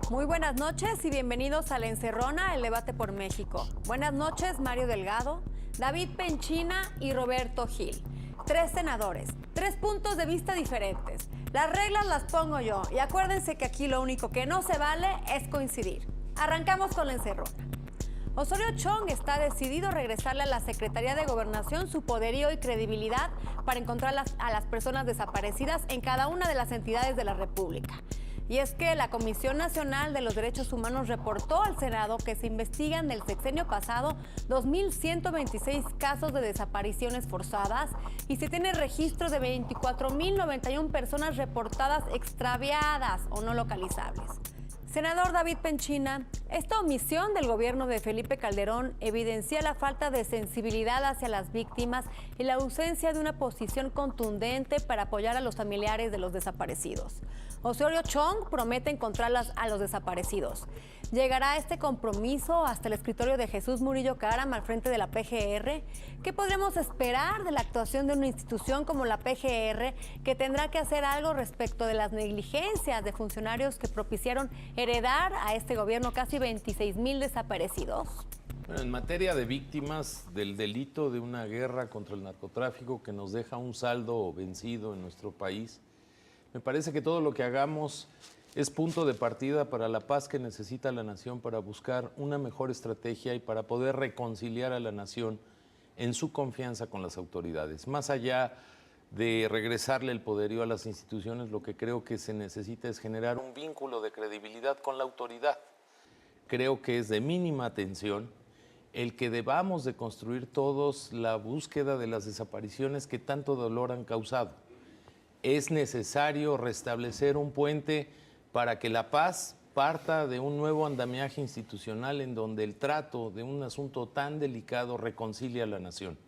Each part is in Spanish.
Muy buenas noches y bienvenidos a La Encerrona, el debate por México. Buenas noches, Mario Delgado, David Penchina y Roberto Gil. 3 senadores, 3 puntos de vista diferentes. Las reglas las pongo yo y acuérdense que aquí lo único que no se vale es coincidir. Arrancamos con La Encerrona. Osorio Chong está decidido a regresarle a la Secretaría de Gobernación su poderío y credibilidad para encontrar a las personas desaparecidas en cada una de las entidades de la República. Y es que la Comisión Nacional de los Derechos Humanos reportó al Senado que se investigan del sexenio pasado 2.126 casos de desapariciones forzadas y se tiene registro de 24.091 personas reportadas extraviadas o no localizables. Senador David Penchina, esta omisión del gobierno de Felipe Calderón evidencia la falta de sensibilidad hacia las víctimas y la ausencia de una posición contundente para apoyar a los familiares de los desaparecidos. Osorio Chong promete encontrar a los desaparecidos. ¿Llegará este compromiso hasta el escritorio de Jesús Murillo Caram al frente de la PGR? ¿Qué podremos esperar de la actuación de una institución como la PGR, que tendrá que hacer algo respecto de las negligencias de funcionarios que propiciaron heredar a este gobierno casi 26,000 desaparecidos? Bueno, en materia de víctimas del delito de una guerra contra el narcotráfico que nos deja un saldo vencido en nuestro país, me parece que todo lo que hagamos es punto de partida para la paz que necesita la nación, para buscar una mejor estrategia y para poder reconciliar a la nación en su confianza con las autoridades. Más allá de regresarle el poderío a las instituciones, lo que creo que se necesita es generar un vínculo de credibilidad con la autoridad. Creo que es de mínima atención el que debamos de construir todos la búsqueda de las desapariciones que tanto dolor han causado. Es necesario restablecer un puente para que la paz parta de un nuevo andamiaje institucional en donde el trato de un asunto tan delicado reconcilia a la nación.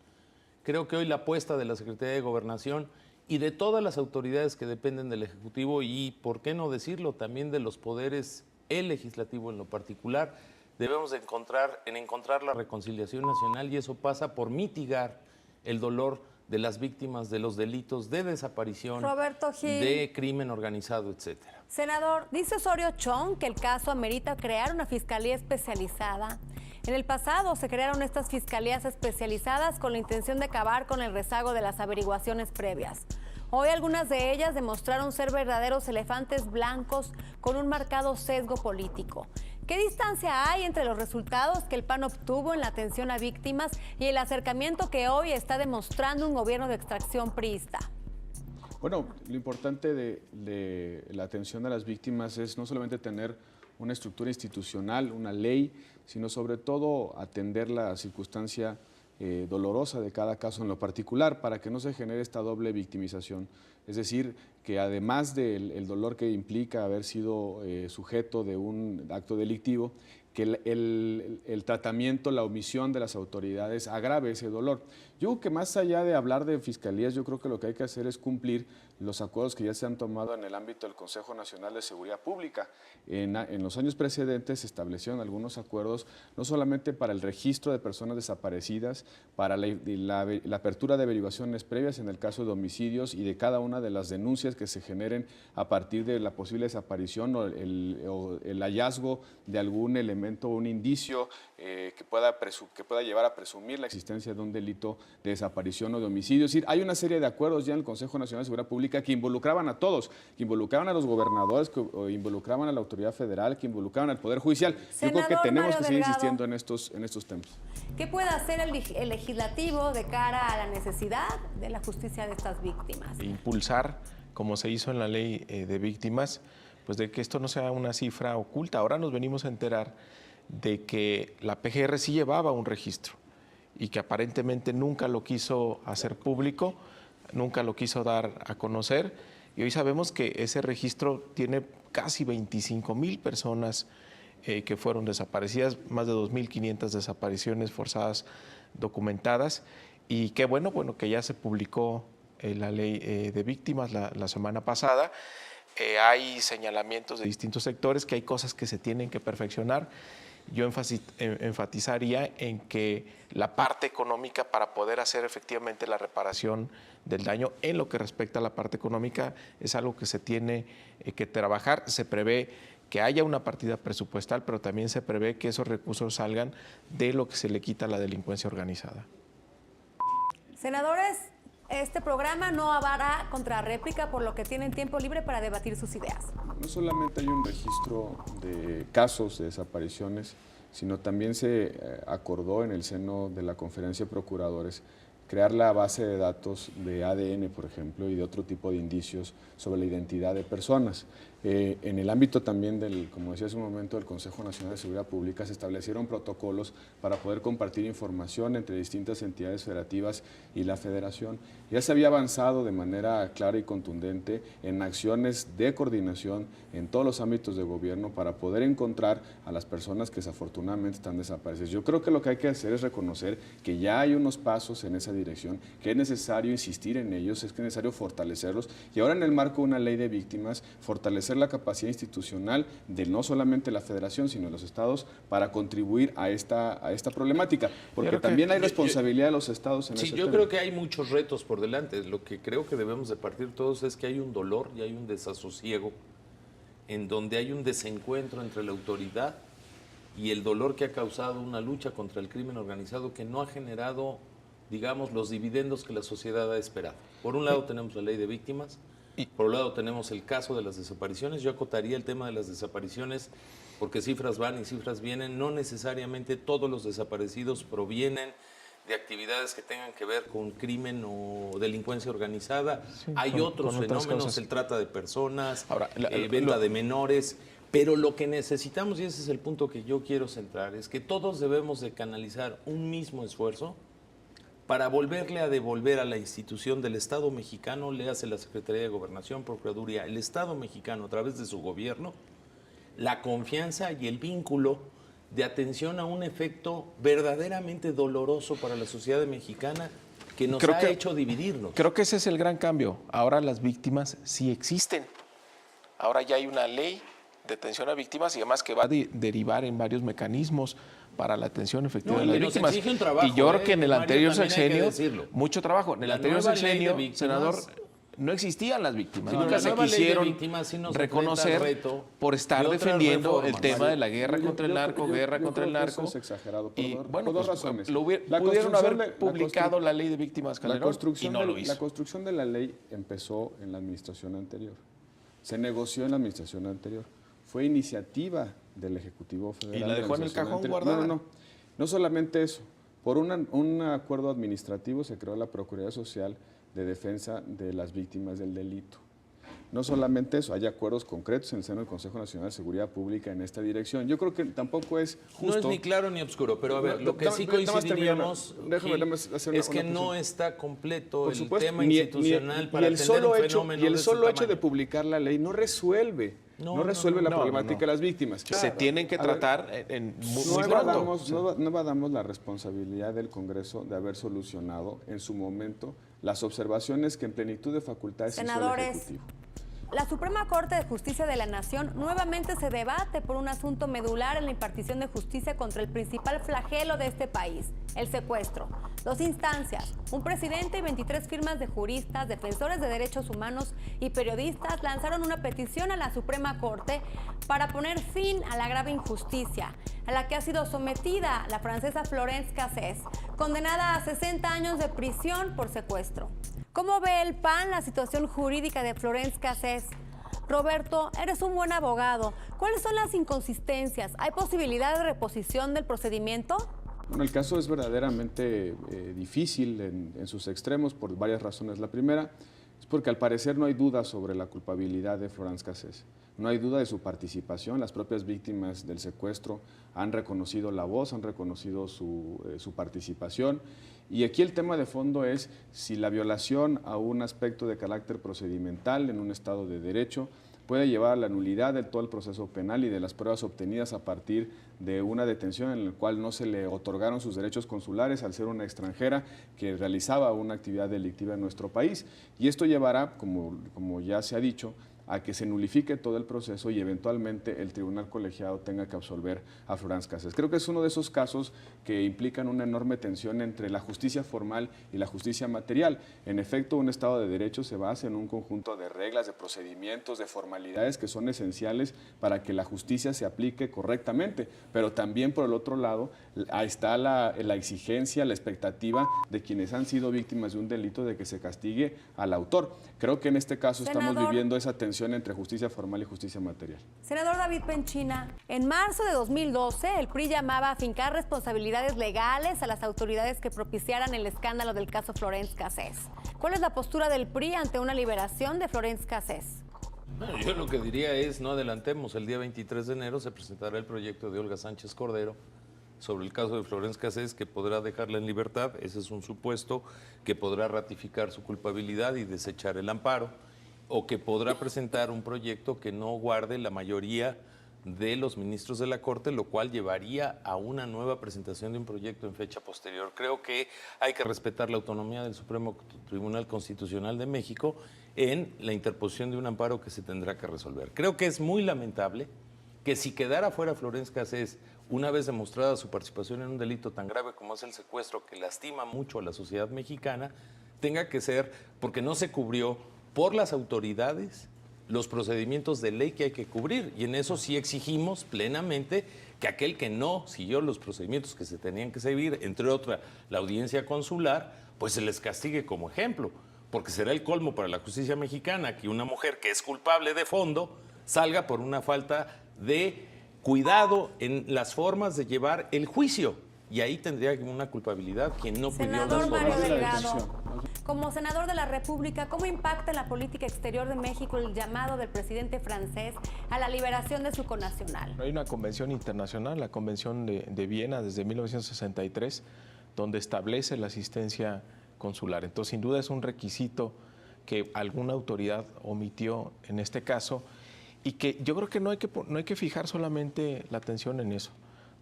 Creo que hoy la apuesta de la Secretaría de Gobernación y de todas las autoridades que dependen del Ejecutivo y, por qué no decirlo, también de los poderes, el legislativo en lo particular, debemos de encontrar la reconciliación nacional, y eso pasa por mitigar el dolor de las víctimas de los delitos de desaparición, Roberto Gil, de crimen organizado, etcétera. Senador, dice Osorio Chong que el caso amerita crear una fiscalía especializada. En el pasado se crearon estas fiscalías especializadas con la intención de acabar con el rezago de las averiguaciones previas. Hoy algunas de ellas demostraron ser verdaderos elefantes blancos con un marcado sesgo político. ¿Qué distancia hay entre los resultados que el PAN obtuvo en la atención a víctimas y el acercamiento que hoy está demostrando un gobierno de extracción priista? Bueno, lo importante de la atención a las víctimas es no solamente tener una estructura institucional, una ley, sino sobre todo atender la circunstancia dolorosa de cada caso en lo particular para que no se genere esta doble victimización. Es decir, que además del dolor que implica haber sido sujeto de un acto delictivo, que el tratamiento, la omisión de las autoridades agrave ese dolor. Yo creo que más allá de hablar de fiscalías, yo creo que lo que hay que hacer es cumplir los acuerdos que ya se han tomado en el ámbito del Consejo Nacional de Seguridad Pública. En los años precedentes se establecieron algunos acuerdos, no solamente para el registro de personas desaparecidas, para la apertura de averiguaciones previas en el caso de homicidios y de cada una de las denuncias que se generen a partir de la posible desaparición o el hallazgo de algún elemento o un indicio que pueda llevar a presumir la existencia de un delito de desaparición o de homicidio. Es decir, hay una serie de acuerdos ya en el Consejo Nacional de Seguridad Pública que involucraban a todos, que involucraban a los gobernadores, que involucraban a la autoridad federal, que involucraban al Poder Judicial. Senador, yo creo que tenemos Mario que seguir Delgado, insistiendo en estos temas. ¿Qué puede hacer el legislativo de cara a la necesidad de la justicia de estas víctimas? Impulsar, como se hizo en la ley de víctimas, pues de que esto no sea una cifra oculta. Ahora nos venimos a enterar de que la PGR sí llevaba un registro y que aparentemente nunca lo quiso hacer público, nunca lo quiso dar a conocer, y hoy sabemos que ese registro tiene casi 25,000 personas que fueron desaparecidas, más de 2.500 desapariciones forzadas documentadas, y qué bueno que ya se publicó la ley de víctimas la semana pasada. Hay señalamientos de distintos sectores, que hay cosas que se tienen que perfeccionar. Yo enfatizaría en que la parte económica, para poder hacer efectivamente la reparación del daño en lo que respecta a la parte económica, es algo que se tiene que trabajar. Se prevé que haya una partida presupuestal, pero también se prevé que esos recursos salgan de lo que se le quita a la delincuencia organizada. Senadores, este programa no habrá contrarréplica, por lo que tienen tiempo libre para debatir sus ideas. No solamente hay un registro de casos de desapariciones, sino también se acordó en el seno de la Conferencia de Procuradores crear la base de datos de ADN, por ejemplo, y de otro tipo de indicios sobre la identidad de personas. En el ámbito también del, como decía hace un momento, del Consejo Nacional de Seguridad Pública, se establecieron protocolos para poder compartir información entre distintas entidades federativas y la Federación. Ya se había avanzado de manera clara y contundente en acciones de coordinación en todos los ámbitos de gobierno para poder encontrar a las personas que desafortunadamente están desaparecidas. Yo creo que lo que hay que hacer es reconocer que ya hay unos pasos en esa dirección, que es necesario insistir en ellos, es que es necesario fortalecerlos, y ahora en el marco de una ley de víctimas, fortalecer la capacidad institucional de no solamente la Federación, sino de los estados para contribuir a esta problemática, porque también hay responsabilidad de los estados en ese tema. Sí, yo creo que hay muchos retos por delante. Lo que creo que debemos de partir todos es que hay un dolor y hay un desasosiego en donde hay un desencuentro entre la autoridad y el dolor que ha causado una lucha contra el crimen organizado que no ha generado, digamos, los dividendos que la sociedad ha esperado. Por un lado tenemos la ley de víctimas, por un lado tenemos el caso de las desapariciones. Yo acotaría el tema de las desapariciones porque cifras van y cifras vienen. No necesariamente todos los desaparecidos provienen de actividades que tengan que ver con crimen o delincuencia organizada. Sí, hay otros fenómenos, el trata de personas, ahora, venta de menores. Pero lo que necesitamos, y ese es el punto que yo quiero centrar, es que todos debemos de canalizar un mismo esfuerzo para volverle a devolver a la institución del Estado mexicano, le hace la Secretaría de Gobernación, Procuraduría, el Estado mexicano a través de su gobierno, la confianza y el vínculo de atención a un efecto verdaderamente doloroso para la sociedad mexicana que nos ha hecho dividirnos. Creo que ese es el gran cambio. Ahora las víctimas sí existen. Ahora ya hay una ley de atención a víctimas y además que va a derivar en varios mecanismos para la atención efectiva de las víctimas. Un trabajo, y yo creo que en el anterior sexenio, mucho trabajo. En el anterior sexenio, senador, no existían las víctimas. Nunca se quisieron reconocer por estar defendiendo el tema de la guerra contra el narco, guerra contra el narco. Eso es exagerado por dos razones. Pudieron haber publicado la ley de víctimas, Calderón, y no lo hizo. La construcción de la ley empezó en la administración anterior. Se negoció en la administración anterior. Fue iniciativa del Ejecutivo Federal. ¿Y la dejó en el cajón guardada? No solamente eso. Por un acuerdo administrativo se creó la Procuraduría Social de Defensa de las Víctimas del Delito. No solamente eso, hay acuerdos concretos en el seno del Consejo Nacional de Seguridad Pública en esta dirección. Yo creo que tampoco es justo. No es ni claro ni oscuro, pero a ver, lo que sí coincidiríamos es que no está completo el tema institucional para atender un fenómeno. Y el solo hecho de publicar la ley no resuelve la problemática de las víctimas. Se tienen que tratar muy pronto. No evadamos la responsabilidad del Congreso de haber solucionado en su momento las observaciones que en plenitud de facultades hizo el Ejecutivo. La Suprema Corte de Justicia de la Nación nuevamente se debate por un asunto medular en la impartición de justicia contra el principal flagelo de este país, el secuestro. 2 instancias, un presidente y 23 firmas de juristas, defensores de derechos humanos y periodistas lanzaron una petición a la Suprema Corte para poner fin a la grave injusticia a la que ha sido sometida la francesa Florence Cassés, condenada a 60 años de prisión por secuestro. ¿Cómo ve el PAN la situación jurídica de Florence Cassés? Roberto, eres un buen abogado. ¿Cuáles son las inconsistencias? ¿Hay posibilidad de reposición del procedimiento? Bueno, el caso es verdaderamente difícil en sus extremos por varias razones. La primera es porque al parecer no hay duda sobre la culpabilidad de Florence Cassés. No hay duda de su participación. Las propias víctimas del secuestro han reconocido la voz, han reconocido su participación. Y aquí el tema de fondo es si la violación a un aspecto de carácter procedimental en un Estado de Derecho puede llevar a la nulidad de todo el proceso penal y de las pruebas obtenidas a partir de una detención en la cual no se le otorgaron sus derechos consulares al ser una extranjera que realizaba una actividad delictiva en nuestro país. Y esto llevará, como ya se ha dicho, a que se nulifique todo el proceso y eventualmente el tribunal colegiado tenga que absolver a Florence Cassés. Creo que es uno de esos casos que implican una enorme tensión entre la justicia formal y la justicia material. En efecto, un Estado de Derecho se basa en un conjunto de reglas, de procedimientos, de formalidades que son esenciales para que la justicia se aplique correctamente, pero también por el otro lado ahí está la exigencia, la expectativa de quienes han sido víctimas de un delito de que se castigue al autor. Creo que en este caso estamos viviendo esa tensión entre justicia formal y justicia material. Senador David Penchina, en marzo de 2012 el PRI llamaba a fincar responsabilidades legales a las autoridades que propiciaran el escándalo del caso Florence Cassés. ¿Cuál es la postura del PRI ante una liberación de Florence Cassés? Bueno, yo lo que diría es no adelantemos. El día 23 de enero se presentará el proyecto de Olga Sánchez Cordero sobre el caso de Florence Cassés, que podrá dejarla en libertad. Ese es un supuesto, que podrá ratificar su culpabilidad y desechar el amparo, o que podrá presentar un proyecto que no guarde la mayoría de los ministros de la Corte, lo cual llevaría a una nueva presentación de un proyecto en fecha posterior. Creo que hay que respetar la autonomía del Supremo Tribunal Constitucional de México en la interposición de un amparo que se tendrá que resolver. Creo que es muy lamentable que si quedara fuera Florence Cassés, una vez demostrada su participación en un delito tan grave como es el secuestro, que lastima mucho a la sociedad mexicana, tenga que ser porque no se cubrió por las autoridades los procedimientos de ley que hay que cubrir, y en eso sí exigimos plenamente que aquel que no siguió los procedimientos que se tenían que seguir, entre otras la audiencia consular, pues se les castigue como ejemplo, porque será el colmo para la justicia mexicana que una mujer que es culpable de fondo salga por una falta de cuidado en las formas de llevar el juicio, y ahí tendría una culpabilidad quien no pidió las Senador Mario formas. Delgado, como senador de la República, ¿cómo impacta en la política exterior de México el llamado del presidente francés a la liberación de su connacional? Hay una convención internacional, la Convención de Viena, desde 1963, donde establece la asistencia consular. Entonces, sin duda es un requisito que alguna autoridad omitió en este caso, y que yo creo que no hay que fijar solamente la atención en eso.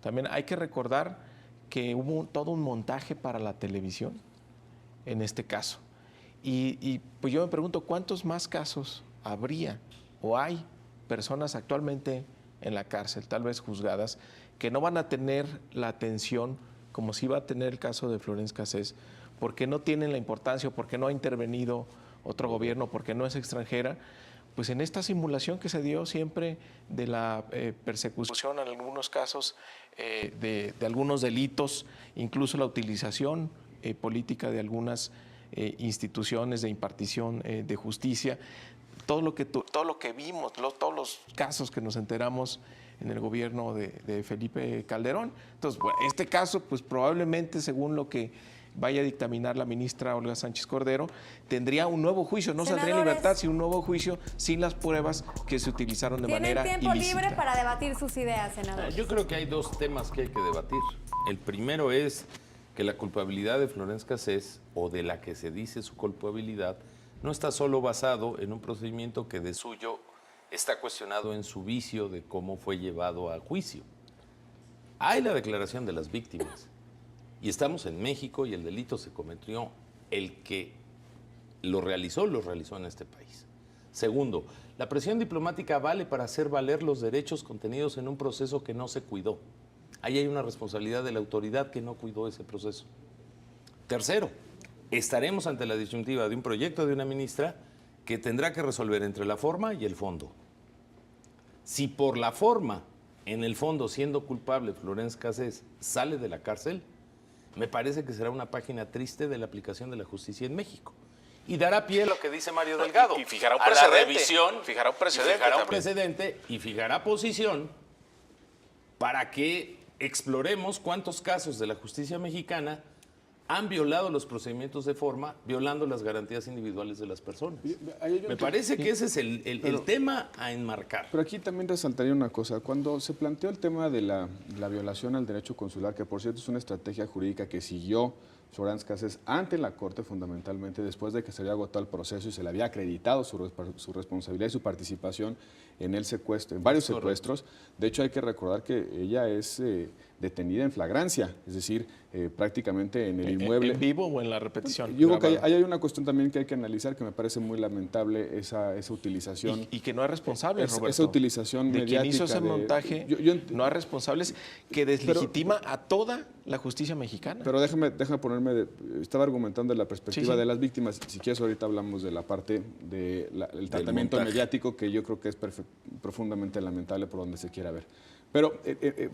También hay que recordar que hubo todo un montaje para la televisión en este caso. Y pues yo me pregunto, ¿cuántos más casos habría o hay personas actualmente en la cárcel, tal vez juzgadas, que no van a tener la atención como si iba a tener el caso de Florence Cassés, porque no tienen la importancia, porque no ha intervenido otro gobierno, porque no es extranjera? Pues en esta simulación que se dio siempre de la persecución, en algunos casos de algunos delitos, incluso la utilización política de algunas instituciones de impartición de justicia, todo lo que vimos, todos los casos que nos enteramos en el gobierno de Felipe Calderón. Entonces, bueno, este caso, pues probablemente, según lo que vaya a dictaminar la ministra Olga Sánchez Cordero, tendría un nuevo juicio, no saldría en libertad, sino un nuevo juicio sin las pruebas que se utilizaron de manera ilícita. Tienen tiempo libre para debatir sus ideas, senador. Yo creo que hay dos temas que hay que debatir. El primero es que la culpabilidad de Florence Cassés, o de la que se dice su culpabilidad, no está solo basado en un procedimiento que de suyo está cuestionado en su vicio de cómo fue llevado a juicio. Hay la declaración de las víctimas. Y estamos en México y el delito se cometió. El que lo realizó en este país. Segundo, la presión diplomática vale para hacer valer los derechos contenidos en un proceso que no se cuidó. Ahí hay una responsabilidad de la autoridad que no cuidó ese proceso. Tercero, estaremos ante la disyuntiva de un proyecto de una ministra que tendrá que resolver entre la forma y el fondo. Si por la forma, en el fondo, siendo culpable Florence Cassés, sale de la cárcel, me parece que será una página triste de la aplicación de la justicia en México. Y dará pie a lo que dice Mario Delgado. Y fijará un a precedente. La revisión, fijará un precedente. Fijará un precedente y fijará posición para que exploremos cuántos casos de la justicia mexicana han violado los procedimientos de forma, violando las garantías individuales de las personas. Me parece que ese es el tema a enmarcar. Pero aquí también resaltaría una cosa. Cuando se planteó el tema de la violación al derecho consular, que por cierto es una estrategia jurídica que siguió Florence Cassés ante la Corte, fundamentalmente después de que se había agotado el proceso y se le había acreditado su responsabilidad y su participación en el secuestro, en varios secuestros. De hecho, hay que recordar que ella es detenida en flagrancia, es decir, prácticamente en el inmueble. ¿En vivo o en la repetición? Yo creo que ahí hay una cuestión también que hay que analizar, que me parece muy lamentable esa utilización. Y que no es responsable, Roberto. Esa utilización de mediática. Quien hizo ese montaje no es responsable, que deslegitima a toda la justicia mexicana. Pero déjame ponerme, estaba argumentando de la perspectiva de las víctimas. Si quieres, ahorita hablamos de la parte del tratamiento mediático, que yo creo que es profundamente lamentable por donde se quiera ver. Pero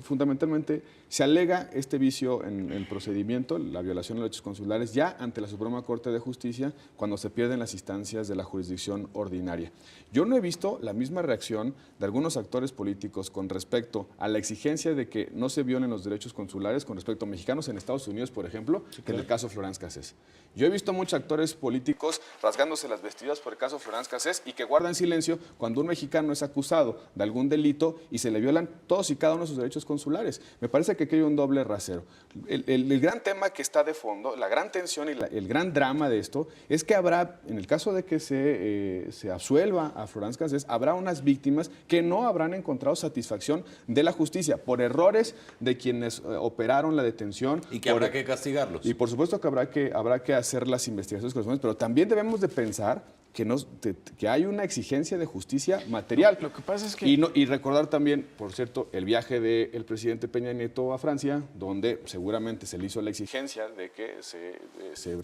fundamentalmente se alega este vicio en el procedimiento, la violación de los derechos consulares, ya ante la Suprema Corte de Justicia, cuando se pierden las instancias de la jurisdicción ordinaria. Yo no he visto la misma reacción de algunos actores políticos con respecto a la exigencia de que no se violen los derechos consulares con respecto a mexicanos en Estados Unidos, por ejemplo, que en el caso Florence Cassés. Yo he visto muchos actores políticos rasgándose las vestiduras por el caso Florence Cassés y que guardan silencio cuando un mexicano es acusado de algún delito y se le violan todos y cada uno de sus derechos consulares. Me parece que aquí hay un doble rasero. El gran tema que está de fondo, la gran tensión y el gran drama de esto es que habrá, en el caso de que se absuelva a Florence Cassés, habrá unas víctimas que no habrán encontrado satisfacción de la justicia por errores de quienes operaron la detención. Y que habrá que castigarlos. Y por supuesto que habrá que hacer las investigaciones correspondientes, pero también debemos de pensar que hay una exigencia de justicia material. Lo que pasa es que... Y recordar también, por cierto, el viaje del presidente Peña Nieto a Francia, donde seguramente se le hizo la exigencia de que se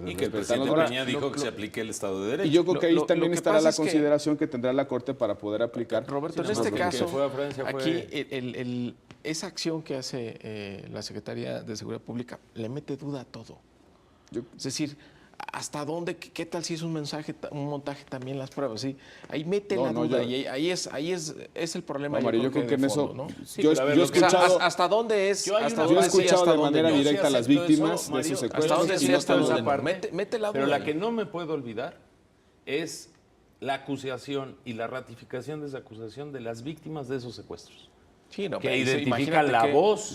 y que el presidente Peña dijo que se aplique el Estado de Derecho. Y yo creo que ahí también estará la consideración que tendrá la Corte para poder aplicar. Roberto, en este caso, aquí esa acción que hace la Secretaría de Seguridad Pública le mete duda a todo. Es decir, ¿hasta dónde? ¿Qué tal si es un montaje también las pruebas? ¿Sí? Ahí mete la duda y ahí es el problema. Mario, yo creo que en eso... ¿no? Sí, yo he escuchado... ¿Hasta dónde es? Yo he escuchado de manera directa a las víctimas de esos secuestros. ¿Hasta dónde sí? ¿Hasta dónde? Mete la duda. Pero la que no me puedo olvidar es la acusación y la ratificación de esa acusación de las víctimas de esos secuestros. Sí, no, que identifica la voz,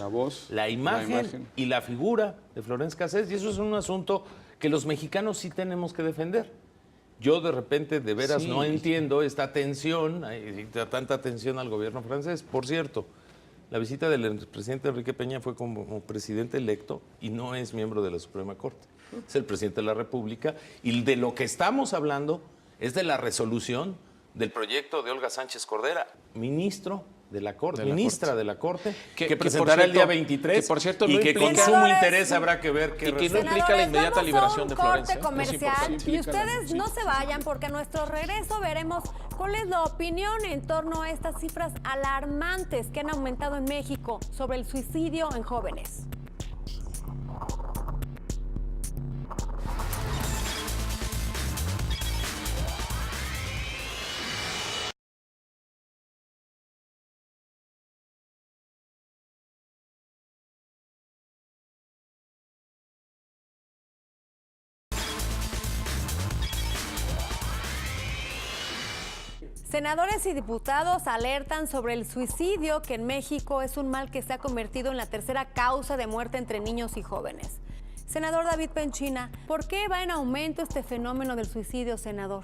la imagen y la figura de Florence Cassés. Y eso es un asunto que los mexicanos sí tenemos que defender. Yo de repente de veras no entiendo esta tensión, tanta tensión al gobierno francés. Por cierto, la visita del presidente Enrique Peña fue como presidente electo y no es miembro de la Suprema Corte. Es el presidente de la República y de lo que estamos hablando es de la resolución del proyecto de Olga Sánchez Cordera, ministra de la Corte, que presentará el día 23 que por cierto, y que con sumo interés habrá que ver qué que no implica la inmediata liberación de Florencia. Comercial, y ustedes no se vayan porque a nuestro regreso veremos cuál es la opinión en torno a estas cifras alarmantes que han aumentado en México sobre el suicidio en jóvenes. Senadores y diputados alertan sobre el suicidio, que en México es un mal que se ha convertido en la tercera causa de muerte entre niños y jóvenes. Senador David Penchina, ¿por qué va en aumento este fenómeno del suicidio, senador?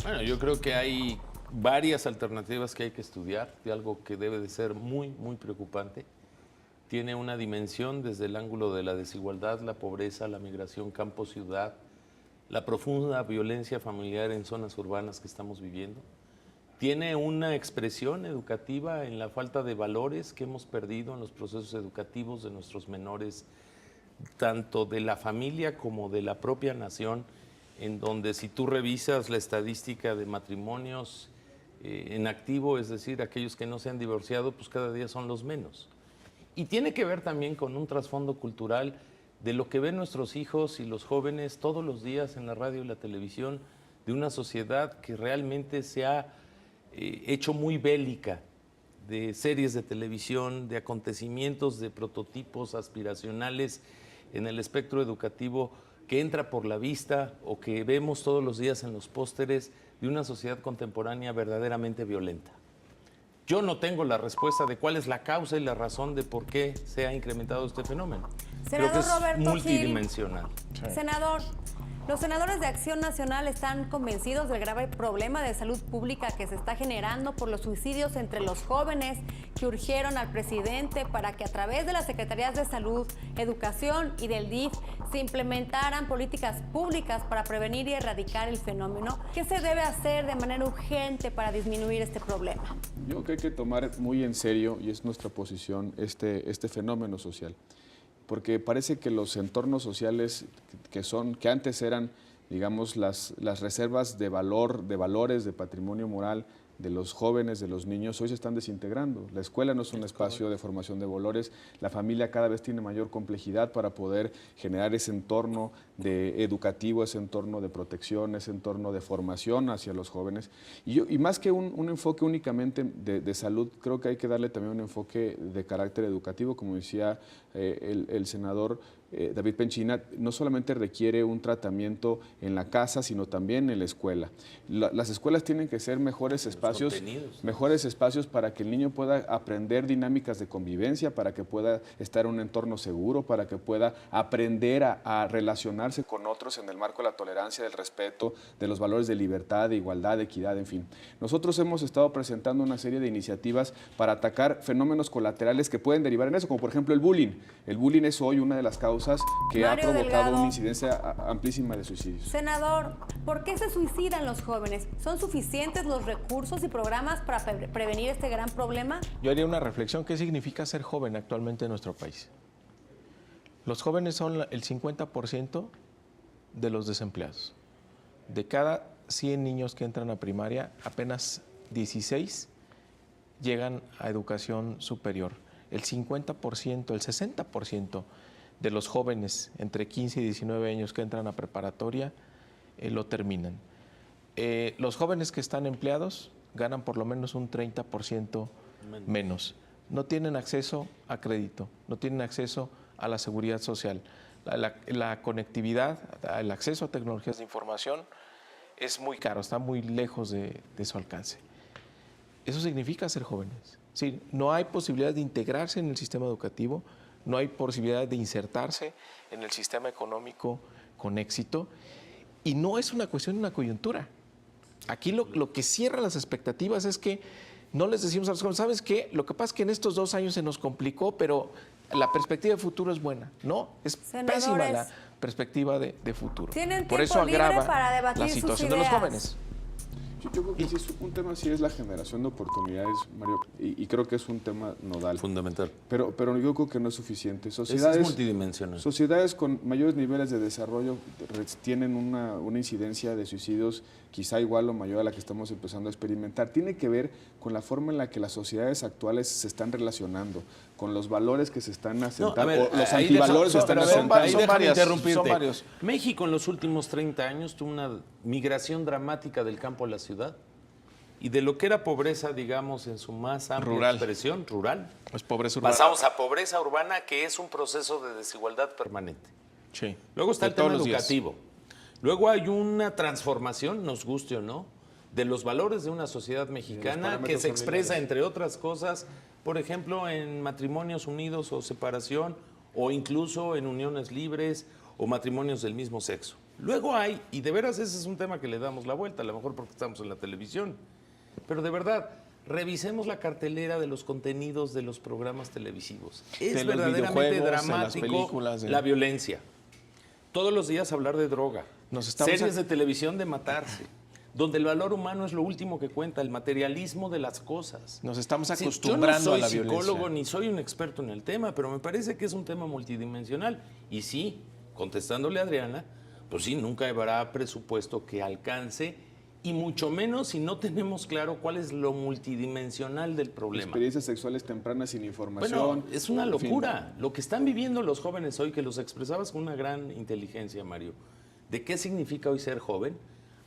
Bueno, yo creo que hay varias alternativas que hay que estudiar de algo que debe de ser muy, muy preocupante. Tiene una dimensión desde el ángulo de la desigualdad, la pobreza, la migración campo-ciudad, la profunda violencia familiar en zonas urbanas que estamos viviendo. Tiene una expresión educativa en la falta de valores que hemos perdido en los procesos educativos de nuestros menores, tanto de la familia como de la propia nación, en donde si tú revisas la estadística de matrimonios en activo, es decir, aquellos que no se han divorciado, pues cada día son los menos. Y tiene que ver también con un trasfondo cultural de lo que ven nuestros hijos y los jóvenes todos los días en la radio y la televisión, de una sociedad que realmente se ha hecho muy bélica, de series de televisión, de acontecimientos, de prototipos aspiracionales en el espectro educativo que entra por la vista o que vemos todos los días en los pósteres de una sociedad contemporánea verdaderamente violenta. Yo no tengo la respuesta de cuál es la causa y la razón de por qué se ha incrementado este fenómeno. Senador Creo que es Roberto multidimensional. Gil, senador, los senadores de Acción Nacional están convencidos del grave problema de salud pública que se está generando por los suicidios entre los jóvenes, que que urgieron al presidente para que a través de las Secretarías de Salud, Educación y del DIF se implementaran políticas públicas para prevenir y erradicar el fenómeno. ¿Qué se debe hacer de manera urgente para disminuir este problema? Yo creo que hay que tomar muy en serio, y es nuestra posición, este fenómeno social. Porque parece que los entornos sociales que antes eran, digamos, las reservas de valores, de patrimonio moral, de los jóvenes, de los niños, hoy se están desintegrando. La escuela no es un espacio de formación de valores, la familia cada vez tiene mayor complejidad para poder generar ese entorno educativo, ese entorno de protección, ese entorno de formación hacia los jóvenes. Y más que un enfoque únicamente de salud, creo que hay que darle también un enfoque de carácter educativo, como decía el senador David Penchina, no solamente requiere un tratamiento en la casa, sino también en la escuela. Las escuelas tienen que ser mejores espacios para que el niño pueda aprender dinámicas de convivencia, para que pueda estar en un entorno seguro, para que pueda aprender a relacionarse con otros en el marco de la tolerancia, del respeto, de los valores de libertad, de igualdad, de equidad, en fin. Nosotros hemos estado presentando una serie de iniciativas para atacar fenómenos colaterales que pueden derivar en eso, como por ejemplo el bullying. El bullying es hoy una de las causas que ha provocado una incidencia amplísima de suicidios. Senador, ¿por qué se suicidan los jóvenes? ¿Son suficientes los recursos y programas para prevenir este gran problema? Yo haría una reflexión. ¿Qué significa ser joven actualmente en nuestro país? Los jóvenes son el 50% de los desempleados. De cada 100 niños que entran a primaria, apenas 16 llegan a educación superior. El 50%, el 60% de los jóvenes entre 15 y 19 años que entran a preparatoria lo terminan. Los jóvenes que están empleados ganan por lo menos un 30% menos. No tienen acceso a crédito, no tienen acceso a la seguridad social. La conectividad, el acceso a tecnologías de información es muy caro, está muy lejos de su alcance. Eso significa ser jóvenes. Sí, no hay posibilidad de integrarse en el sistema educativo, no hay posibilidad de insertarse en el sistema económico con éxito, y no es una cuestión de una coyuntura. Aquí lo que cierra las expectativas es que no les decimos a los jóvenes, ¿sabes qué? Lo que pasa es que en estos 2 años se nos complicó, pero la perspectiva de futuro es buena. No, es pésima la perspectiva de futuro. Tienen Por eso tiempo libre agrava para debatir la situación de los jóvenes. Yo creo que sí es un tema, sí es la generación de oportunidades, Mario, y creo que es un tema nodal. Fundamental. Pero yo creo que no es suficiente. Es multidimensional. Sociedades con mayores niveles de desarrollo tienen una incidencia de suicidios quizá igual o mayor a la que estamos empezando a experimentar. Tiene que ver con la forma en la que las sociedades actuales se están relacionando, con los valores que se están asentando, los antivalores que están asentando. Son varios. México en los últimos 30 años tuvo una migración dramática del campo a la ciudad. Y de lo que era pobreza, digamos, en su más amplia expresión, rural, pues pobreza urbana. Pasamos a pobreza urbana, que es un proceso de desigualdad permanente. Sí. Luego está el tema educativo. Luego hay una transformación, nos guste o no, de los valores de una sociedad mexicana que se expresa, entre otras cosas, por ejemplo, en matrimonios unidos o separación, o incluso en uniones libres o matrimonios del mismo sexo. Luego hay, y de veras ese es un tema que le damos la vuelta, a lo mejor porque estamos en la televisión, pero de verdad, revisemos la cartelera de los contenidos de los programas televisivos. Es verdaderamente dramático la violencia. Todos los días hablar de droga, series de televisión de matarse, donde el valor humano es lo último que cuenta, el materialismo de las cosas. Nos estamos acostumbrando a la violencia. Yo no soy psicólogo ni soy un experto en el tema, pero me parece que es un tema multidimensional. Y sí, contestándole a Adriana, pues sí, nunca habrá presupuesto que alcance, y mucho menos si no tenemos claro cuál es lo multidimensional del problema. Experiencias sexuales tempranas sin información. Bueno, es una locura. Lo que están viviendo los jóvenes hoy, que los expresabas con una gran inteligencia, Mario, de qué significa hoy ser joven,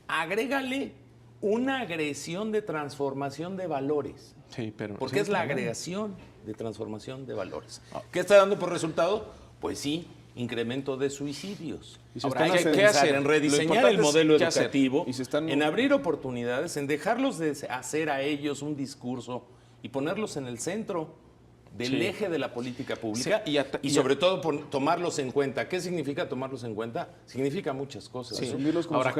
agrégale una agresión de transformación de valores. Sí, pero porque es la agregación de transformación de valores. ¿Qué está dando por resultado? Pues sí, incremento de suicidios. Ahora hay que pensar en rediseñar el modelo educativo, en abrir oportunidades, en dejarlos de hacer a ellos un discurso y ponerlos en el centro del eje de la política pública, y sobre todo tomarlos en cuenta. ¿Qué significa tomarlos en cuenta? Significa muchas cosas. Sí. Ahora,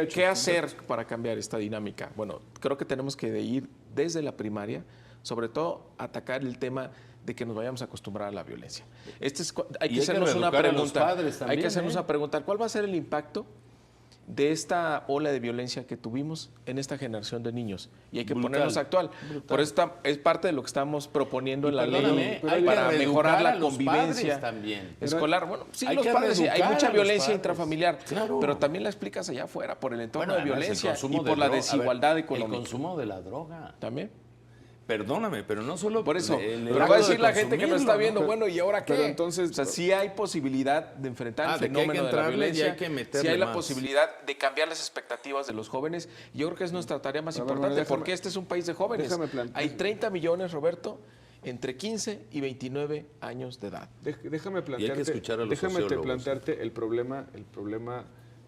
¿qué hacer para cambiar esta dinámica? Bueno, creo que tenemos que ir desde la primaria sobre todo atacar el tema de que nos vayamos a acostumbrar a la violencia. Hay Y que hacernos una reeducar a los pregunta. padres también, Hay que hacernos una pregunta. ¿Cuál va a ser el impacto de esta ola de violencia que tuvimos en esta generación de niños? Y hay que Brutal, ponernos actual. brutal. Por eso es parte de lo que estamos proponiendo en la Perdóname, ley hay que para reeducar mejorar a la los convivencia padres también. escolar. Bueno, sí, Hay los que padres, sí, hay reeducar mucha a los violencia padres. intrafamiliar, Claro. pero también la explicas allá afuera por el entorno Bueno, de además, el violencia consumo y de por la droga. A ver, desigualdad económica. El consumo de la droga. También. Perdóname, pero no solo Por eso, el pero va acto a de decir la gente que nos está consumirlo, viendo, ¿no? bueno, ¿y ahora qué? Pero entonces- o sea, sí hay posibilidad de enfrentar el de que hay que fenómeno de la entrarle y violencia, hay que meterle sí hay la más. posibilidad de cambiar las expectativas de los jóvenes. Yo creo que es nuestra tarea más A ver, importante, bueno, déjame- porque este es un país de jóvenes. déjame plantear- Hay 30 millones, Roberto, entre 15 y 29 años de edad. Déjame plantearte, escuchar a los déjame sociólogos. plantearte el problema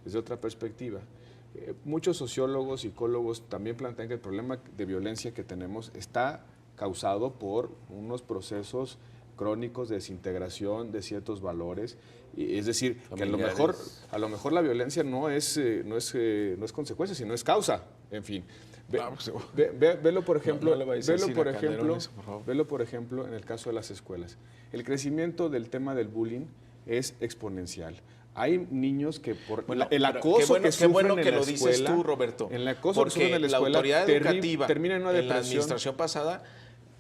desde otra perspectiva. Muchos sociólogos, psicólogos también plantean que el problema de violencia que tenemos está causado por unos procesos crónicos de desintegración de ciertos valores. Es decir, que a lo mejor la violencia no es consecuencia, sino es causa. En fin. Velo por ejemplo, no le vayas a velo decir por a Calderón ejemplo, eso, por favor. velo por ejemplo en el caso de las escuelas. El crecimiento del tema del bullying es exponencial. Hay niños que por Bueno, el pero acoso qué sufren bueno en que la lo dices escuela, tú, Roberto. el acoso que porque sufren en la la escuela autoridad educativa termina en una en la depresión. administración pasada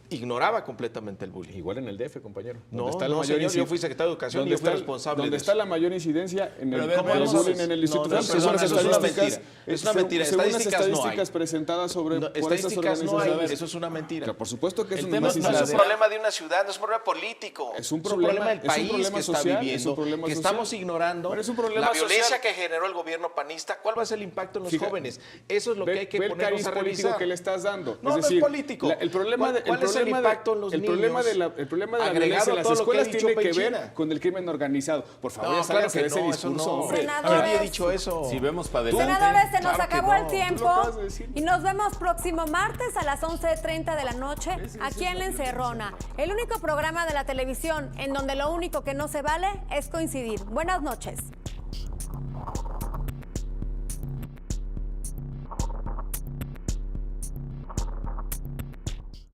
ignoraba completamente el bullying. Igual en el DF, compañero. No, donde está la no, mayor señor, yo incid- fui secretario de Educación y donde yo fui está- responsable Donde de está eso. la mayor incidencia en Pero el a ver, del ¿cómo bullying sabes? en el No, Instituto no, según las perdona, eso es una estadísticas. mentira. Es una mentira. Según las Estadísticas no hay. estadísticas presentadas por estas Estadísticas no hay, organizaciones. eso es una mentira. Claro, por supuesto que es El un tema más es No es un incidente. problema de una ciudad, no es un problema político. Es un problema- del es un país problema que está social, es un viviendo, problema que social. estamos ignorando. Pero es un problema la violencia social. que generó el gobierno panista. ¿Cuál va a ser el impacto en los Fíjate, jóvenes? Eso es lo que hay que Ve el ponernos cariz a político revisar. que le estás dando. No, no es político. El problema ¿Cuál es el impacto en los niños? el problema de la Agregado violencia en a las todo lo que escuelas ha dicho tiene que Penchina. ver con el crimen organizado. Por favor, No, ya claro sálganse que de ese no, eso discurso, no. hombre. Senadores. Nadie ha dicho eso. Si vemos para adelante. Senadores, se nos Claro que acabó no. el tiempo Tú lo acabas de decir. y nos vemos próximo martes a las 11:30 de la noche aquí en La Encerrona, el único programa de la televisión en donde lo único que no se vale es coincidir. Buenas noches.